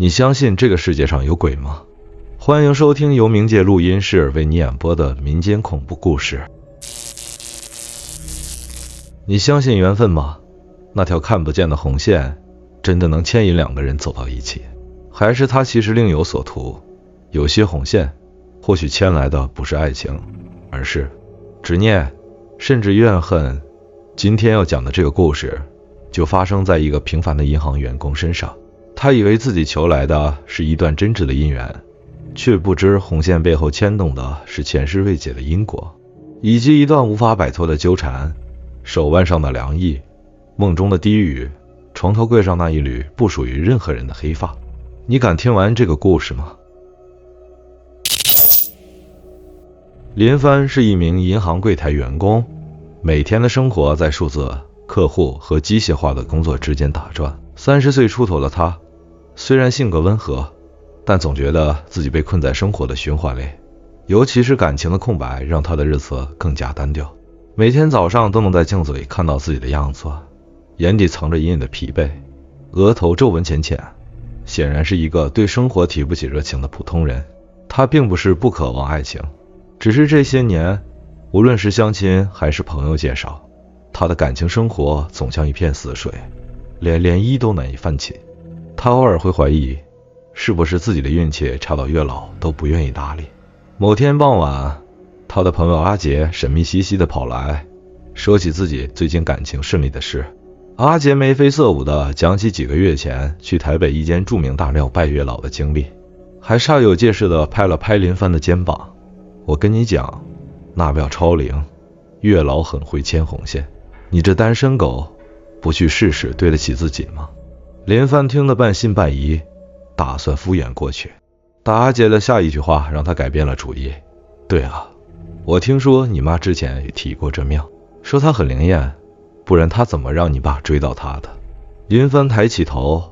你相信这个世界上有鬼吗？欢迎收听由冥界录音室为你演播的民间恐怖故事。你相信缘分吗？那条看不见的红线真的能牵引两个人走到一起，还是它其实另有所图？有些红线或许牵来的不是爱情，而是执念，甚至怨恨。今天要讲的这个故事就发生在一个平凡的银行员工身上。他以为自己求来的是一段真挚的姻缘，却不知红线背后牵动的是前世未解的因果，以及一段无法摆脱的纠缠。手腕上的凉意，梦中的低语，床头柜上那一缕不属于任何人的黑发。你敢听完这个故事吗？林帆是一名银行柜台员工，每天的生活在数字、客户和机械化的工作之间打转。30岁出头的他，虽然性格温和，但总觉得自己被困在生活的循环里，尤其是感情的空白让他的日子更加单调。每天早上都能在镜子里看到自己的样子，眼底藏着隐隐的疲惫，额头皱纹浅浅，显然是一个对生活提不起热情的普通人。他并不是不渴望爱情，只是这些年无论是相亲还是朋友介绍，他的感情生活总像一片死水，连涟漪都难以泛起。他偶尔会怀疑，是不是自己的运气差到月老都不愿意搭理。某天傍晚，他的朋友阿杰神秘兮兮地跑来，说起自己最近感情顺利的事。阿杰眉飞色舞地讲起几个月前去台北一间著名大庙拜月老的经历，还煞有介事地拍了拍林帆的肩膀。我跟你讲，那庙超灵，月老很会牵红线，你这单身狗不去试试对得起自己吗？林帆听得半信半疑，打算敷衍过去，但阿杰的下一句话让他改变了主意。对啊，我听说你妈之前也提过这庙，说她很灵验，不然她怎么让你爸追到她的？林帆抬起头，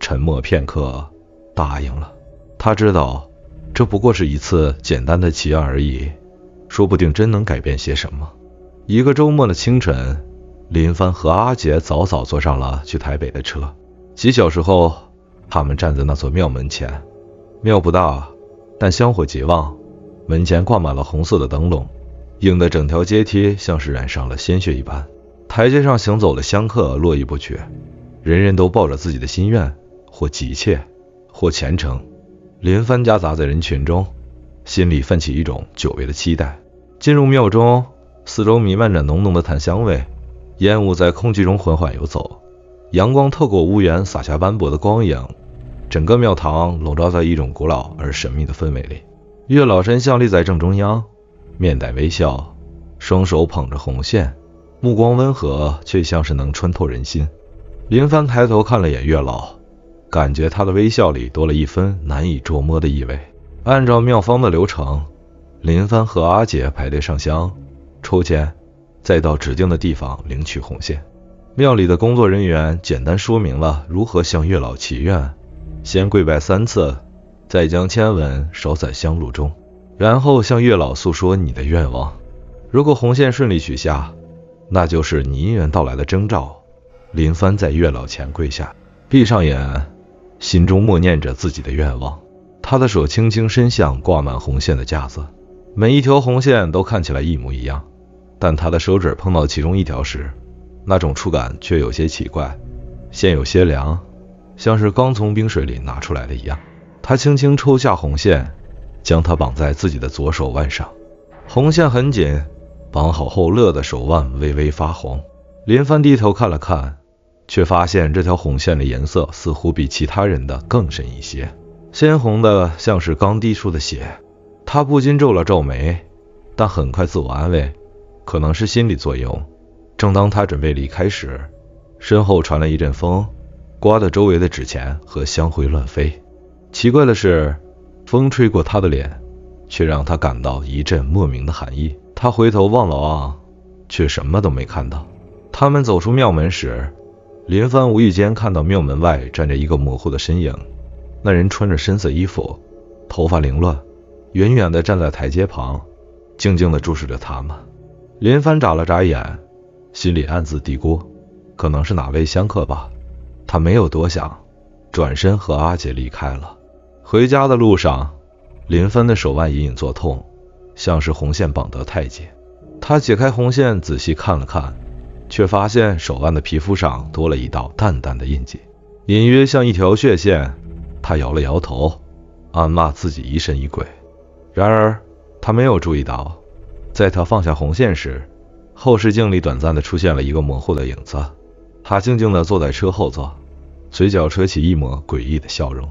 沉默片刻，答应了。他知道这不过是一次简单的奇案而已，说不定真能改变些什么。一个周末的清晨，林帆和阿杰早早坐上了去台北的车。几小时后，他们站在那座庙门前。庙不大，但香火极旺，门前挂满了红色的灯笼，映得整条阶梯像是染上了鲜血一般。台阶上行走的香客络绎不绝，人人都抱着自己的心愿，或急切，或虔诚。林帆夹杂在人群中，心里泛起一种久违的期待。进入庙中，四周弥漫着浓浓的檀香味，烟雾在空气中缓缓游走，阳光透过屋檐洒下斑驳的光影，整个庙堂笼罩在一种古老而神秘的氛围里。月老神像立在正中央，面带微笑，双手捧着红线，目光温和，却像是能穿透人心。林帆抬头看了眼月老，感觉他的微笑里多了一分难以捉摸的意味。按照庙方的流程，林帆和阿杰排队上香、抽签，再到指定的地方领取红线。庙里的工作人员简单说明了如何向月老祈愿，先跪拜3次，再将签文烧在香炉中，然后向月老诉说你的愿望。如果红线顺利取下，那就是你姻缘到来的征兆。林帆在月老前跪下，闭上眼，心中默念着自己的愿望。他的手轻轻伸向挂满红线的架子，每一条红线都看起来一模一样，但他的手指碰到其中一条时，那种触感却有些奇怪，线有些凉，像是刚从冰水里拿出来的一样。他轻轻抽下红线，将它绑在自己的左手腕上。红线很紧，绑好后勒的手腕微微发红。林帆低头看了看，却发现这条红线的颜色似乎比其他人的更深一些，鲜红的像是刚滴出的血。他不禁皱了皱眉，但很快自我安慰，可能是心理作用。正当他准备离开时，身后传来一阵风，刮得周围的纸钱和香灰乱飞。奇怪的是，风吹过他的脸，却让他感到一阵莫名的寒意。他回头望了望，却什么都没看到。他们走出庙门时，林帆无意间看到庙门外站着一个模糊的身影。那人穿着深色衣服，头发凌乱，远远地站在台阶旁，静静地注视着他们。林帆眨了眨眼，心里暗自嘀咕，可能是哪位香客吧。他没有多想，转身和阿杰离开了。回家的路上，林帆的手腕隐隐作痛，像是红线绑得太紧。他解开红线仔细看了看，却发现手腕的皮肤上多了一道淡淡的印记，隐约像一条血线。他摇了摇头，暗骂自己疑神疑鬼。然而他没有注意到，在他放下红线时，后视镜里短暂地出现了一个模糊的影子。他静静地坐在车后座，嘴角扯起一抹诡异的笑容。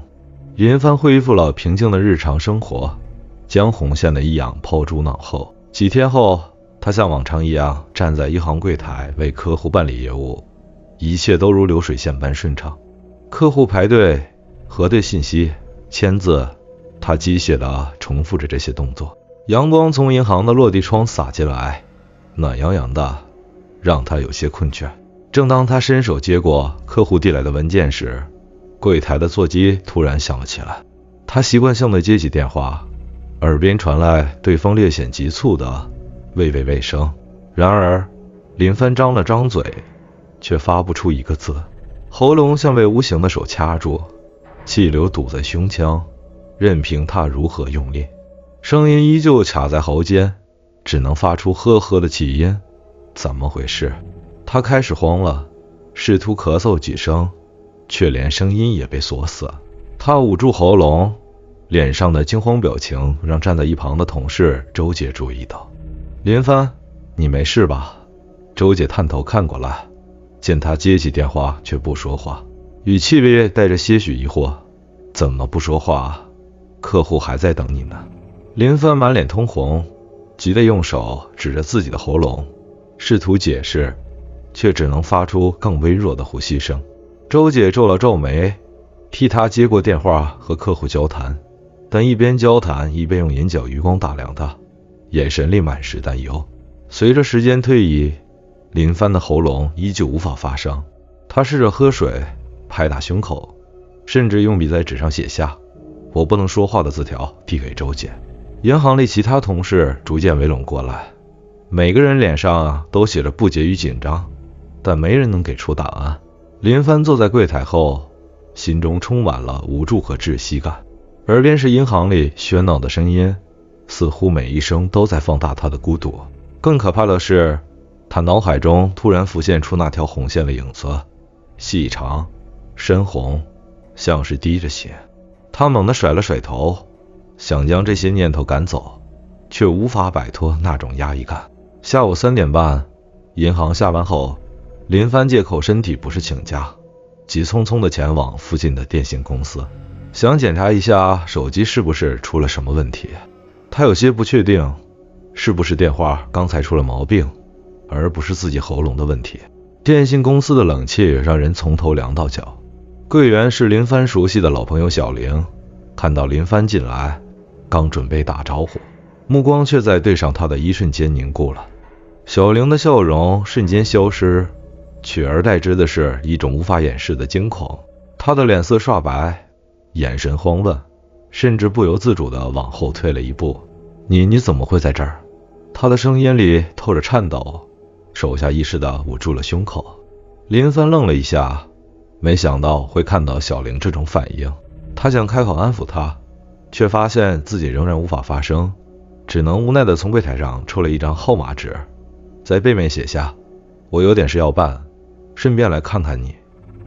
林帆恢复了平静的日常生活，将红线的异样抛诸脑后。几天后，他像往常一样站在银行柜台为客户办理业务，一切都如流水线般顺畅。客户排队、核对信息、签字，他机械地重复着这些动作。阳光从银行的落地窗洒进来，暖洋洋的，让他有些困倦。正当他伸手接过客户递来的文件时，柜台的座机突然响了起来。他习惯性地接起电话，耳边传来对方略显急促的喂喂喂声。然而林帆张了张嘴，却发不出一个字，喉咙像被无形的手掐住，气流堵在胸腔，任凭他如何用力，声音依旧卡在喉间，只能发出呵呵的气音。怎么回事？他开始慌了，试图咳嗽几声，却连声音也被锁死。他捂住喉咙，脸上的惊慌表情让站在一旁的同事周姐注意到。林帆，你没事吧？周姐探头看过来，见他接起电话却不说话，语气里带着些许疑惑。怎么不说话？客户还在等你呢。林帆满脸通红，急得用手指着自己的喉咙，试图解释，却只能发出更微弱的呼吸声。周姐皱了皱眉，替他接过电话和客户交谈，但一边交谈一边用眼角余光打量他，眼神里满是担忧。随着时间推移，林帆的喉咙依旧无法发声。他试着喝水，拍打胸口，甚至用笔在纸上写下我不能说话的字条，递给周姐。银行里其他同事逐渐围拢过来，每个人脸上都写着不解与紧张，但没人能给出答案。林帆坐在柜台后，心中充满了无助和窒息感，耳边是银行里喧闹的声音，似乎每一声都在放大他的孤独。更可怕的是，他脑海中突然浮现出那条红线的影子，细长深红，像是滴着血。他猛地甩了甩头，想将这些念头赶走，却无法摆脱那种压抑感。下午3点半，银行下班后，林帆借口身体不适请假，急匆匆地前往附近的电信公司，想检查一下手机是不是出了什么问题。他有些不确定，是不是电话刚才出了毛病，而不是自己喉咙的问题。电信公司的冷气让人从头凉到脚。柜员是林帆熟悉的老朋友小玲，看到林帆进来，刚准备打招呼，目光却在对上他的一瞬间凝固了。小玲的笑容瞬间消失，取而代之的是一种无法掩饰的惊恐。他的脸色刷白，眼神慌乱，甚至不由自主地往后退了一步。你怎么会在这儿？他的声音里透着颤抖，手下意识地捂住了胸口。林帆愣了一下，没想到会看到小玲这种反应。他想开口安抚她，却发现自己仍然无法发声，只能无奈地从柜台上抽了一张号码纸，在背面写下我有点事要办，顺便来看看你。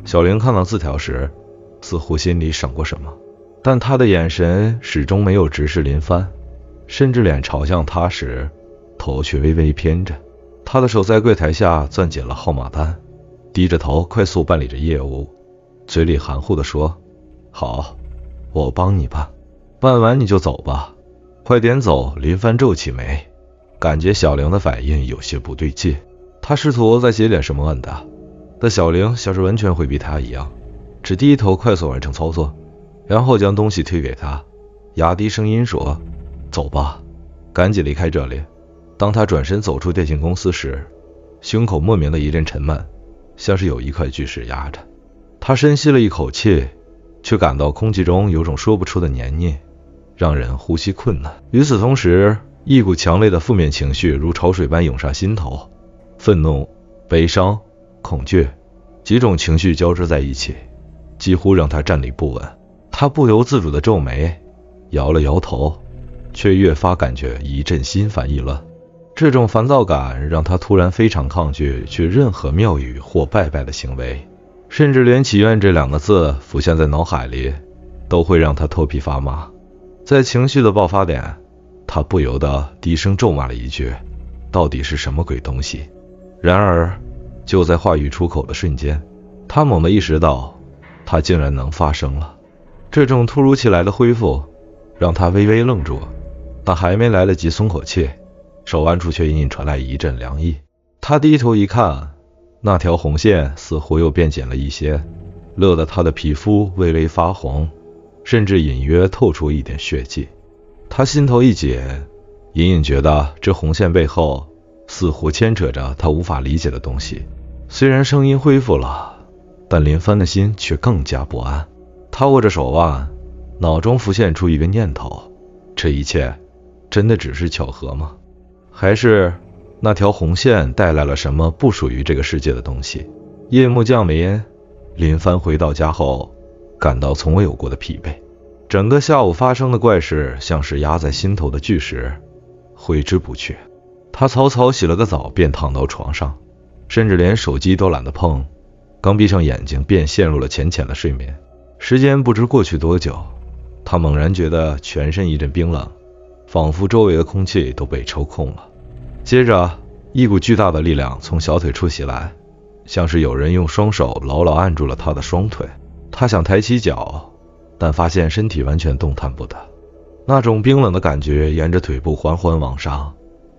小玲看到字条时，似乎心里闪过什么，但她的眼神始终没有直视林帆，甚至脸朝向他时，头却微微偏着。他的手在柜台下攥紧了号码单，低着头快速办理着业务，嘴里含糊地说：好，我帮你办，办完你就走吧。快点走。林帆皱起眉，感觉小玲的反应有些不对劲。他试图再写点什么问的，但小玲像是完全回避他一样，只低头快速完成操作，然后将东西推给他，压低声音说：走吧，赶紧离开这里。当他转身走出电信公司时，胸口莫名的一阵沉闷，像是有一块巨石压着。他深吸了一口气，却感到空气中有种说不出的黏腻，让人呼吸困难。与此同时，一股强烈的负面情绪如潮水般涌上心头，愤怒、悲伤、恐惧，几种情绪交织在一起，几乎让他站立不稳。他不由自主地皱眉，摇了摇头，却越发感觉一阵心烦意乱。这种烦躁感让他突然非常抗拒去任何庙宇或拜拜的行为，甚至连祈愿这2个字浮现在脑海里，都会让他头皮发麻。在情绪的爆发点，他不由得低声咒骂了一句：“到底是什么鬼东西？”然而，就在话语出口的瞬间，他猛地意识到，他竟然能发声了。这种突如其来的恢复，让他微微愣住，但还没来得及松口气，手腕处却隐隐传来一阵凉意。他低头一看，那条红线似乎又变紧了一些，勒得他的皮肤微微发红，甚至隐约透出一点血迹。他心头一紧，隐隐觉得这红线背后似乎牵扯着他无法理解的东西。虽然声音恢复了，但林帆的心却更加不安。他握着手腕，脑中浮现出一个念头：这一切真的只是巧合吗？还是那条红线带来了什么不属于这个世界的东西？夜幕降临，林帆回到家后，感到从未有过的疲惫。整个下午发生的怪事像是压在心头的巨石，挥之不去。他草草洗了个澡，便躺到床上，甚至连手机都懒得碰。刚闭上眼睛，便陷入了浅浅的睡眠。时间不知过去多久，他猛然觉得全身一阵冰冷，仿佛周围的空气都被抽空了。接着，一股巨大的力量从小腿处袭来，像是有人用双手牢牢按住了他的双腿。他想抬起脚，但发现身体完全动弹不得。那种冰冷的感觉沿着腿部缓缓往上，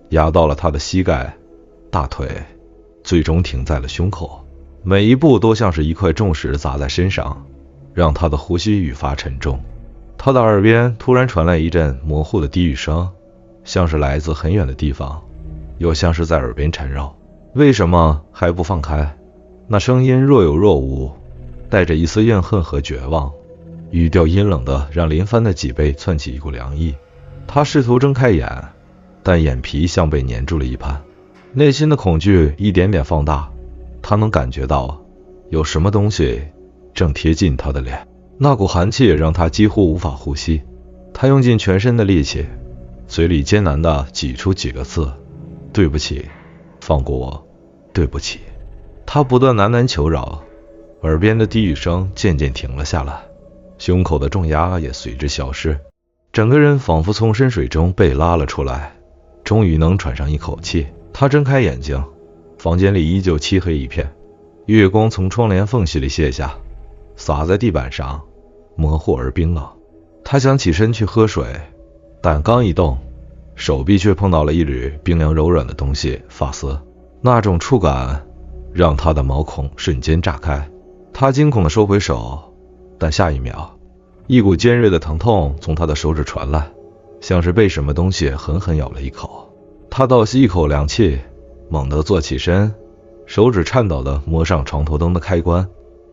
压到了他的膝盖、大腿，最终停在了胸口。每一步都像是一块重石砸在身上，让他的呼吸愈发沉重。他的耳边突然传来一阵模糊的低语声，像是来自很远的地方，又像是在耳边缠绕。为什么还不放开？那声音若有若无，带着一丝怨恨和绝望，语调阴冷的让林帆的脊背窜起一股凉意。他试图睁开眼，但眼皮像被粘住了一般，内心的恐惧一点点放大。他能感觉到有什么东西正贴近他的脸，那股寒气让他几乎无法呼吸。他用尽全身的力气，嘴里艰难地挤出几个字：对不起，放过我，对不起。他不断喃喃求饶，耳边的低语声渐渐停了下来，胸口的重压也随之消失，整个人仿佛从深水中被拉了出来，终于能喘上一口气。他睁开眼睛，房间里依旧漆黑一片，月光从窗帘缝隙里泻下，洒在地板上，模糊而冰冷。他想起身去喝水，但刚一动，手臂却碰到了一缕冰凉柔软的东西，发丝。那种触感让他的毛孔瞬间炸开。他惊恐地收回手，但下一秒，一股尖锐的疼痛从他的手指传来，像是被什么东西狠狠咬了一口。他倒吸一口凉气，猛地坐起身，手指颤抖地摸上床头灯的开关，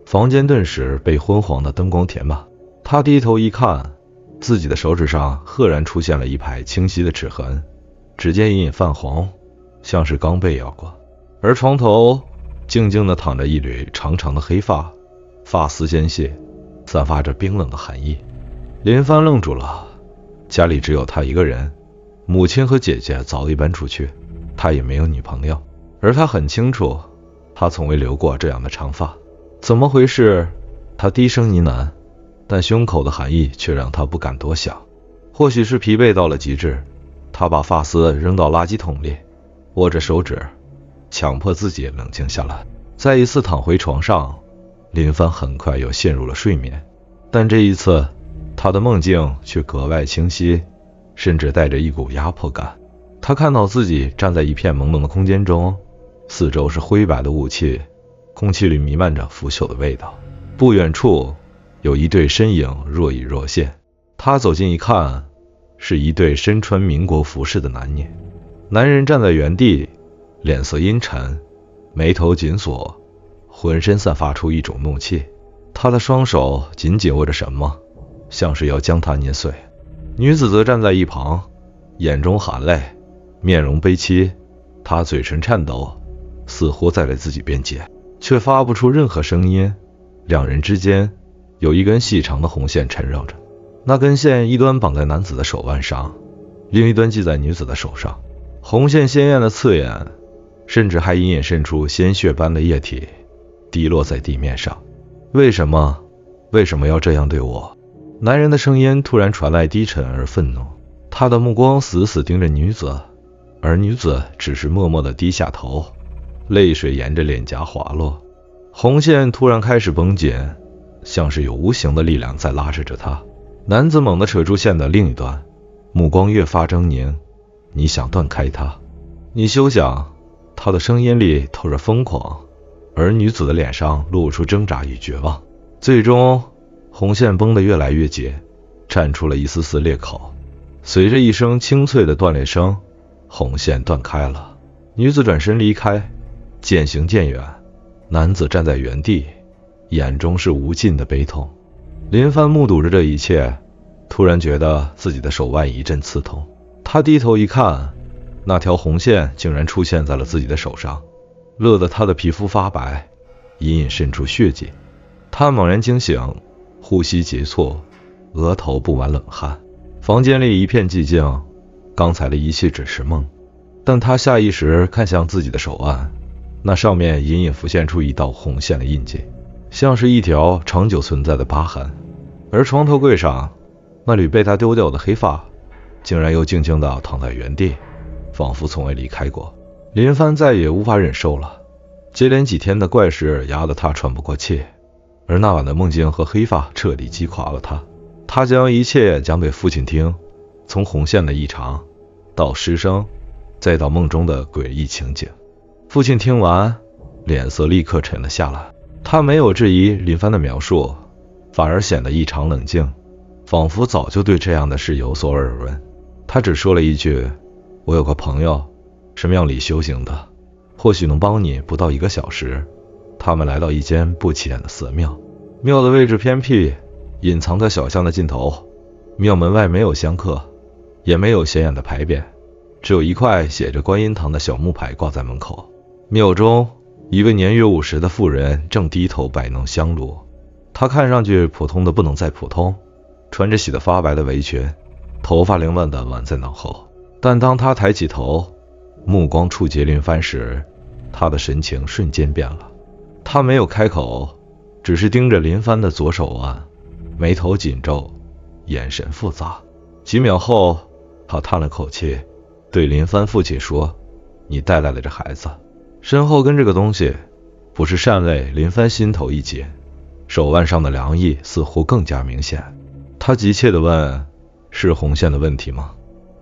房间顿时被昏黄的灯光填满。他低头一看，自己的手指上赫然出现了一排清晰的齿痕，指尖隐隐泛红，像是刚被咬过。而床头静静地躺着一缕长长的黑发，发丝纤细，散发着冰冷的寒意。林帆愣住了，家里只有他一个人，母亲和姐姐早已搬出去，他也没有女朋友，而他很清楚，他从未留过这样的长发。怎么回事？他低声呢喃，但胸口的寒意却让他不敢多想。或许是疲惫到了极致，他把发丝扔到垃圾桶里，握着手指，强迫自己冷静下来。再一次躺回床上，林帆很快又陷入了睡眠，但这一次他的梦境却格外清晰，甚至带着一股压迫感。他看到自己站在一片朦胧的空间中，四周是灰白的雾气，空气里弥漫着腐朽的味道。不远处有一对身影若隐若现，他走近一看，是一对身穿民国服饰的男女。男人站在原地，脸色阴沉，眉头紧锁，浑身散发出一种怒气。他的双手紧紧握着什么，像是要将他捏碎。女子则站在一旁，眼中含泪，面容悲戚，她嘴唇颤抖，似乎在为自己辩解，却发不出任何声音。两人之间有一根细长的红线缠绕着，那根线一端绑在男子的手腕上，另一端系在女子的手上。红线鲜艳的刺眼，甚至还隐隐渗出鲜血般的液体，滴落在地面上。为什么要这样对我？男人的声音突然传来，低沉而愤怒。他的目光死死盯着女子，而女子只是默默地低下头，泪水沿着脸颊滑落。红线突然开始绷紧，像是有无形的力量在拉扯着他。男子猛地扯住线的另一端，目光越发狰狞。你想断开它？你休想！他的声音里透着疯狂，而女子的脸上露出挣扎与绝望。最终，红线绷得越来越紧，绽出了一丝丝裂口。随着一声清脆的断裂声，红线断开了。女子转身离开，渐行渐远。男子站在原地，眼中是无尽的悲痛。林帆目睹着这一切，突然觉得自己的手腕一阵刺痛。他低头一看，那条红线竟然出现在了自己的手上，勒得他的皮肤发白，隐隐渗出血迹。他猛然惊醒，呼吸急促，额头布满冷汗。房间里一片寂静，刚才的一切只是梦。但他下意识看向自己的手腕，那上面隐隐浮现出一道红线的印记，像是一条长久存在的疤痕。而床头柜上那缕被他丢掉的黑发，竟然又静静地躺在原地，仿佛从未离开过。林帆再也无法忍受了，接连几天的怪事压得他喘不过气，而那晚的梦境和黑发彻底击垮了他。他将一切讲给父亲听，从红线的异常到师生，再到梦中的诡异情景。父亲听完，脸色立刻沉了下来。他没有质疑林帆的描述，反而显得异常冷静，仿佛早就对这样的事有所耳闻。他只说了一句：我有个朋友是庙里修行的，或许能帮你。不到1个小时，他们来到一间不起眼的寺庙。庙的位置偏僻，隐藏在小巷的尽头。庙门外没有香客，也没有显眼的牌匾，只有一块写着观音堂的小木牌挂在门口。庙中，一位年约50的妇人正低头摆弄香炉。她看上去普通的不能再普通，穿着洗得发白的围裙，头发凌乱地挽在脑后。但当她抬起头，目光触及林帆时，她的神情瞬间变了。她没有开口，只是盯着林帆的左手腕，眉头紧皱，眼神复杂。几秒后，她叹了口气，对林帆父亲说：你带来了这孩子。身后跟这个东西，不是善类。林帆心头一紧，手腕上的凉意似乎更加明显。他急切地问：是红线的问题吗？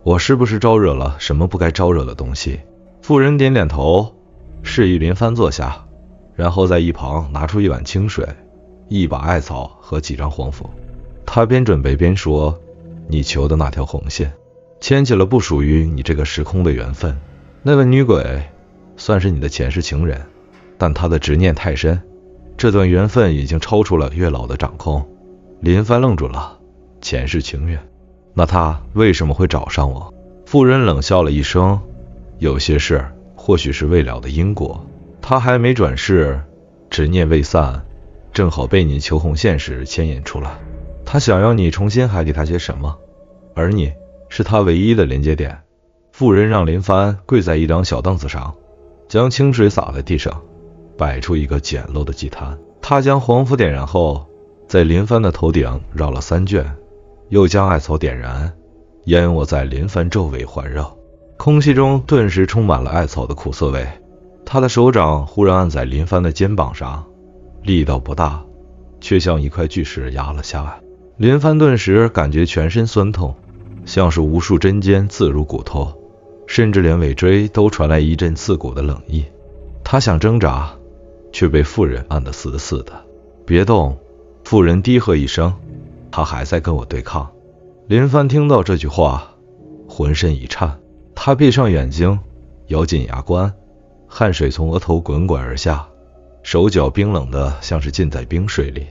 我是不是招惹了什么不该招惹的东西？妇人点点头，示意林帆坐下，然后在一旁拿出一碗清水，一把艾草和几张黄符。他边准备边说：你求的那条红线，牵起了不属于你这个时空的缘分。那位女鬼算是你的前世情人，但她的执念太深，这段缘分已经超出了月老的掌控。林帆愣住了，前世情缘，那她为什么会找上我？妇人冷笑了一声：有些事或许是未了的因果，她还没转世，执念未散，正好被你求红线时牵引出来。她想要你重新还给她些什么，而你是她唯一的连接点。妇人让林帆跪在一张小凳子上，将清水洒在地上，摆出一个简陋的祭坛。他将黄符点燃后，在林帆的头顶绕了3圈，又将艾草点燃，烟雾在林帆周围环绕，空气中顿时充满了艾草的苦涩味。他的手掌忽然按在林帆的肩膀上，力道不大，却像一块巨石压了下来。林帆顿时感觉全身酸痛，像是无数针尖刺入骨头，甚至连尾椎都传来一阵刺骨的冷意。他想挣扎，却被妇人按得死死的。别动！妇人低喝一声：他还在跟我对抗。林帆听到这句话，浑身一颤，他闭上眼睛，咬紧牙关，汗水从额头滚滚而下，手脚冰冷的像是浸在冰水里。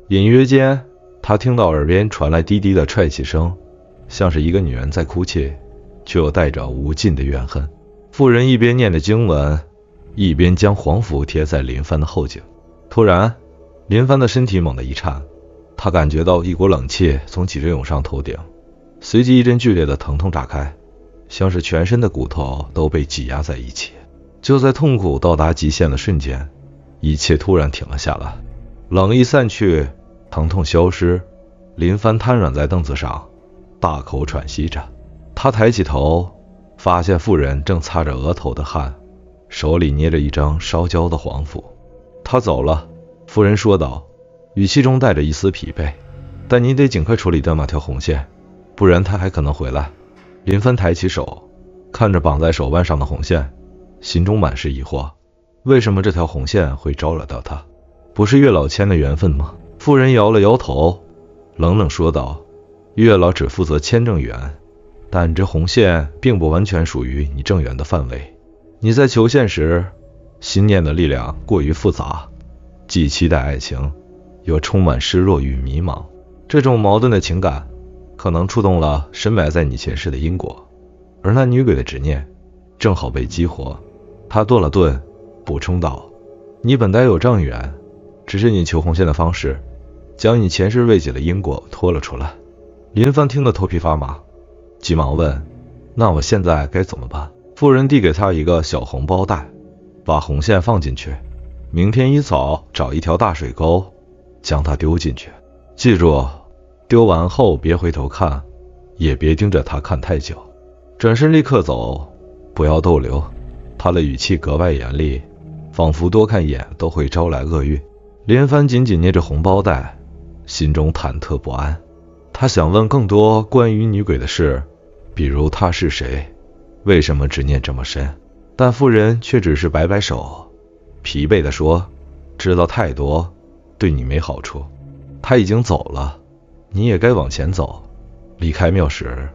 隐约间，他听到耳边传来低低的啜泣声，像是一个女人在哭泣，却又带着无尽的怨恨。妇人一边念着经文，一边将黄符贴在林帆的后颈。突然，林帆的身体猛地一颤，他感觉到一股冷气从脊椎涌上头顶，随即一阵剧烈的疼痛炸开，像是全身的骨头都被挤压在一起。就在痛苦到达极限的瞬间，一切突然停了下来，冷意散去，疼痛消失，林帆瘫软在凳子上，大口喘息着。他抬起头，发现妇人正擦着额头的汗，手里捏着一张烧焦的黄符。他走了，妇人说道，语气中带着一丝疲惫，但你得尽快处理掉那条红线，不然他还可能回来。林帆抬起手，看着绑在手腕上的红线，心中满是疑惑，为什么这条红线会招惹到他？不是月老签的缘分吗？妇人摇了摇头，冷冷说道，月老只负责签正缘，但这红线并不完全属于你正缘的范围。你在求线时，心念的力量过于复杂，既期待爱情，又充满失落与迷茫。这种矛盾的情感可能触动了深埋在你前世的因果，而那女鬼的执念正好被激活。他顿了顿，补充道，你本该有正缘，只是你求红线的方式将你前世未解的因果拖了出来。林帆听得头皮发麻，急忙问，那我现在该怎么办？妇人递给他一个小红包袋，把红线放进去，明天一早找一条大水沟，将它丢进去。记住，丢完后别回头看，也别盯着它看太久，转身立刻走，不要逗留。他的语气格外严厉，仿佛多看一眼都会招来厄运。林帆紧紧捏着红包袋，心中忐忑不安。他想问更多关于女鬼的事，比如她是谁，为什么执念这么深，但妇人却只是摆摆手，疲惫地说，知道太多对你没好处，他已经走了，你也该往前走。离开庙时，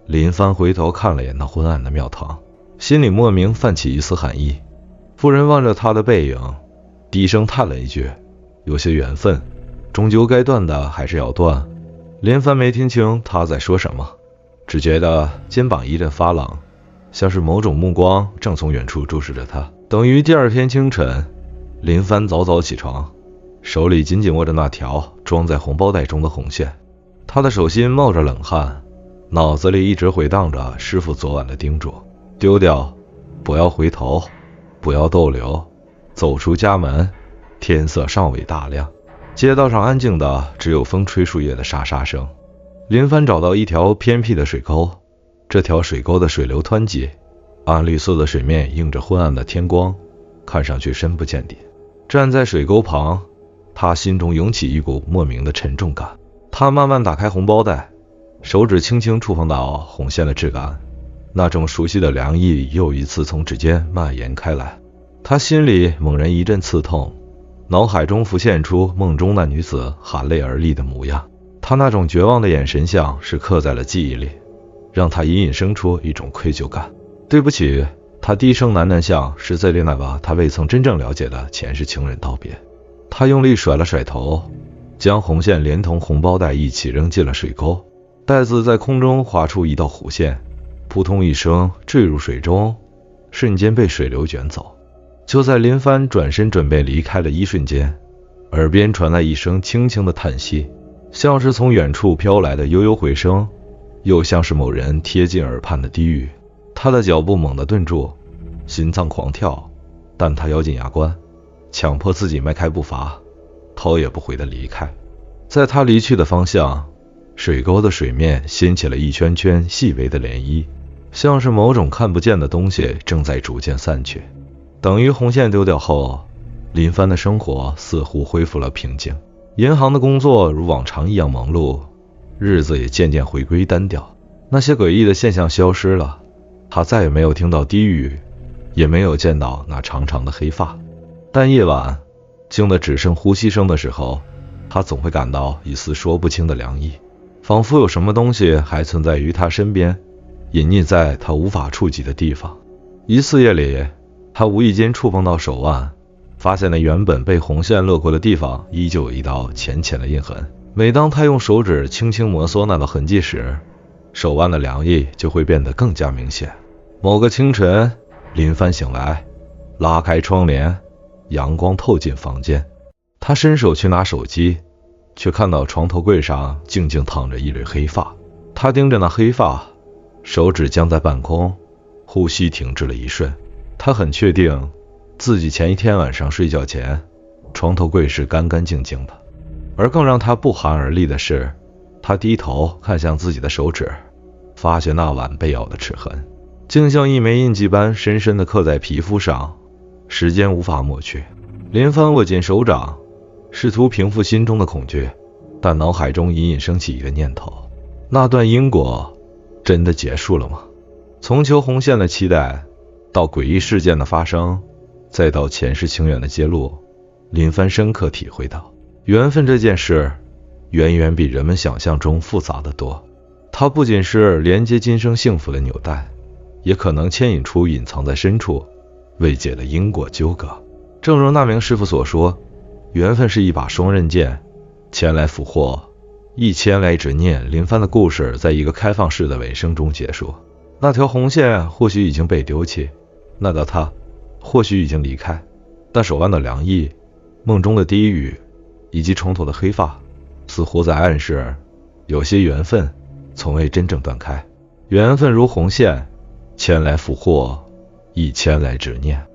林帆回头看了眼那昏暗的庙堂，心里莫名泛起一丝寒意。妇人望着他的背影，低声叹了一句，有些缘分终究该断的还是要断。林帆没听清他在说什么，只觉得肩膀一阵发冷，像是某种目光正从远处注视着他。等于第二天清晨，林帆早早起床，手里紧紧握着那条装在红包袋中的红线，他的手心冒着冷汗，脑子里一直回荡着师傅昨晚的叮嘱，丢掉，不要回头，不要逗留。走出家门，天色尚未大亮，街道上安静的只有风吹树叶的沙沙声。林帆找到一条偏僻的水沟，这条水沟的水流湍急，暗绿色的水面映着昏暗的天光，看上去深不见底。站在水沟旁，他心中涌起一股莫名的沉重感。他慢慢打开红包袋，手指轻轻触碰到红线的质感，那种熟悉的凉意又一次从指尖蔓延开来。他心里猛然一阵刺痛，脑海中浮现出梦中那女子含泪而立的模样，她那种绝望的眼神像是刻在了记忆里，让他隐隐生出一种愧疚感。对不起，他低声喃喃向是在对那个他未曾真正了解的前世情人道别。他用力甩了甩头，将红线连同红包袋一起扔进了水沟，袋子在空中划出一道弧线，扑通一声坠入水中，瞬间被水流卷走。就在林帆转身准备离开的一瞬间，耳边传来一声轻轻的叹息，像是从远处飘来的悠悠回声，又像是某人贴近耳畔的低语。他的脚步猛地顿住，心脏狂跳，但他咬紧牙关，强迫自己迈开步伐，头也不回地离开。在他离去的方向，水沟的水面掀起了一圈圈细微的涟漪，像是某种看不见的东西正在逐渐散去。等于红线丢掉后，林帆的生活似乎恢复了平静，银行的工作如往常一样忙碌，日子也渐渐回归单调。那些诡异的现象消失了，他再也没有听到低语，也没有见到那长长的黑发。但夜晚静得只剩呼吸声的时候，他总会感到一丝说不清的凉意，仿佛有什么东西还存在于他身边，隐匿在他无法触及的地方。一次夜里，他无意间触碰到手腕，发现那原本被红线勒过的地方依旧有一道浅浅的印痕。每当他用手指轻轻摩挲那道痕迹时，手腕的凉意就会变得更加明显。某个清晨，林帆醒来，拉开窗帘，阳光透进房间。他伸手去拿手机，却看到床头柜上静静躺着一缕黑发。他盯着那黑发，手指僵在半空，呼吸停滞了一瞬。他很确定自己前一天晚上睡觉前，床头柜是干干净净的。而更让他不寒而栗的是，他低头看向自己的手指，发觉那晚被咬的齿痕，竟像一枚印记般深深地刻在皮肤上，时间无法抹去。林帆握紧手掌，试图平复心中的恐惧，但脑海中隐隐升起一个念头：那段因果真的结束了吗？从求红线的期待，到诡异事件的发生，再到前世情缘的揭露，林帆深刻体会到，缘分这件事远远比人们想象中复杂得多。它不仅是连接今生幸福的纽带，也可能牵引出隐藏在深处未解的因果纠葛。正如那名师傅所说，缘分是一把双刃剑，前来俘获，亦前来执念。林帆的故事在一个开放式的尾声中结束。那条红线或许已经被丢弃，那个他或许已经离开，但手腕的凉意，梦中的低语，以及床头的黑发，似乎在暗示有些缘分从未真正断开。缘分如红线，前来俘获，亦前来执念。